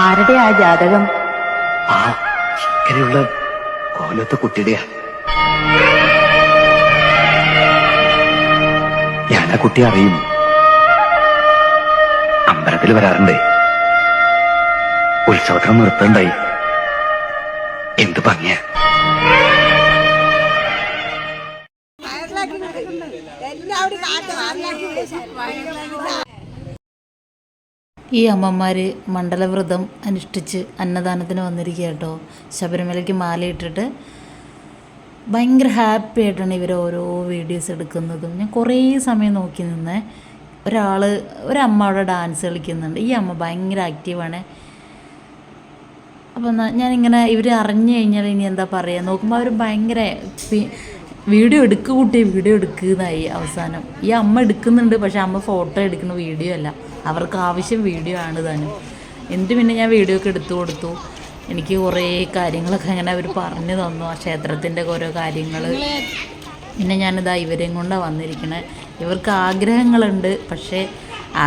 ആരുടെ ആ ജാതകം? ആ ഇങ്ങനെയുള്ള കോലത്തെ കുട്ടിയുടെയാ. ഞാൻ ആ കുട്ടിയെ അറിയും. അമ്പലത്തിൽ വരാറുണ്ടേ. ഉത്സവത്തിന് നിർത്തണ്ടായി. എന്ത് ഭംഗിയാ. ഈ അമ്മമാർ മണ്ഡലവ്രതം അനുഷ്ഠിച്ച് അന്നദാനത്തിന് വന്നിരിക്കുക കേട്ടോ. ശബരിമലയ്ക്ക് മാലയിട്ടിട്ട് ഭയങ്കര ഹാപ്പി ആയിട്ടാണ് ഇവർ ഓരോ വീഡിയോസ് എടുക്കുന്നതും. ഞാൻ കുറേ സമയം നോക്കി നിന്ന്. ഒരമ്മ അവിടെ ഡാൻസ് കളിക്കുന്നുണ്ട്. ഈ അമ്മ ഭയങ്കര ആക്റ്റീവാണ്. അപ്പം ഞാനിങ്ങനെ ഇവർ അറിഞ്ഞു കഴിഞ്ഞാൽ ഇനി എന്താ പറയുക, നോക്കുമ്പോൾ അവർ ഭയങ്കര വീഡിയോ എടുക്കുന്നതായി അവസാനം. ഈ അമ്മ എടുക്കുന്നുണ്ട്, പക്ഷെ അമ്മ ഫോട്ടോ എടുക്കുന്ന വീഡിയോ അല്ല, അവർക്ക് ആവശ്യം വീഡിയോ ആണ് താനും. എന്നിട്ട് പിന്നെ ഞാൻ വീഡിയോ ഒക്കെ എടുത്തു കൊടുത്തു. എനിക്ക് കുറേ കാര്യങ്ങളൊക്കെ അങ്ങനെ അവർ പറഞ്ഞു തന്നു, ആ ക്ഷേത്രത്തിൻ്റെ ഓരോ കാര്യങ്ങൾ. പിന്നെ ഞാനിതാ ഇവരെയും കൊണ്ടാണ് വന്നിരിക്കണേ. ഇവർക്ക് ആഗ്രഹങ്ങളുണ്ട്, പക്ഷേ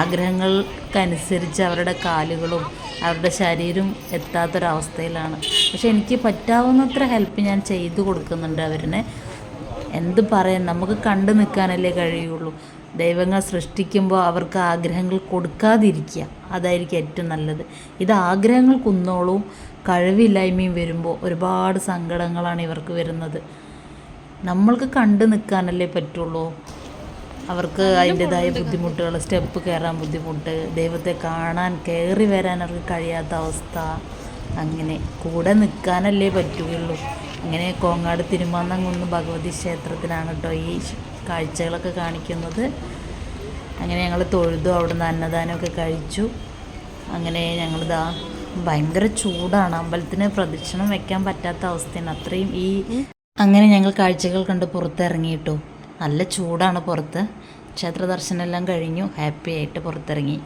ആഗ്രഹങ്ങൾക്കനുസരിച്ച് അവരുടെ കാലുകളും അവരുടെ ശരീരം എത്താത്തൊരവസ്ഥയിലാണ്. പക്ഷെ എനിക്ക് പറ്റാവുന്നത്ര ഹെൽപ്പ് ഞാൻ ചെയ്തു കൊടുക്കുന്നുണ്ട് അവരിനെ. എന്ത് പറയാൻ, നമുക്ക് കണ്ടു നിൽക്കാനല്ലേ കഴിയുള്ളൂ. ദൈവങ്ങൾ സൃഷ്ടിക്കുമ്പോൾ അവർക്ക് ആഗ്രഹങ്ങൾ കൊടുക്കാതിരിക്കുക, അതായിരിക്കും ഏറ്റവും നല്ലത്. ഇത് ആഗ്രഹങ്ങൾ കുന്നോളും കഴിവില്ലായ്മയും വരുമ്പോൾ ഒരുപാട് സങ്കടങ്ങളാണ് ഇവർക്ക് വരുന്നത്. നമ്മൾക്ക് കണ്ടു നിൽക്കാനല്ലേ പറ്റുള്ളൂ. അവർക്ക് അതിൻ്റെതായ ബുദ്ധിമുട്ടുകൾ, സ്റ്റെപ്പ് കയറാൻ ബുദ്ധിമുട്ട്, ദൈവത്തെ കാണാൻ കയറി വരാൻ അവർക്ക് കഴിയാത്ത അവസ്ഥ. അങ്ങനെ കൂടെ നിൽക്കാനല്ലേ പറ്റുകയുള്ളൂ. അങ്ങനെ കോങ്ങാട് തിരുമാന്നംകുന്ന് ഭഗവതി ക്ഷേത്രത്തിലാണ് കേട്ടോ ഈ കാഴ്ചകളൊക്കെ കാണിക്കുന്നത്. അങ്ങനെ ഞങ്ങൾ തൊഴുതു, അവിടുന്ന് അന്നദാനമൊക്കെ കഴിച്ചു. അങ്ങനെ ഞങ്ങളിതാ ഭയങ്കര ചൂടാണ്, അമ്പലത്തിന് പ്രദക്ഷിണം വെക്കാൻ പറ്റാത്ത അവസ്ഥയാണ് അത്രയും. അങ്ങനെ ഞങ്ങൾ കാഴ്ചകൾ കണ്ട് പുറത്തിറങ്ങിയിട്ടു. നല്ല ചൂടാണ് പുറത്ത്. ക്ഷേത്ര ദർശനമെല്ലാം കഴിഞ്ഞു, ഹാപ്പി ആയിട്ട് പുറത്തിറങ്ങി.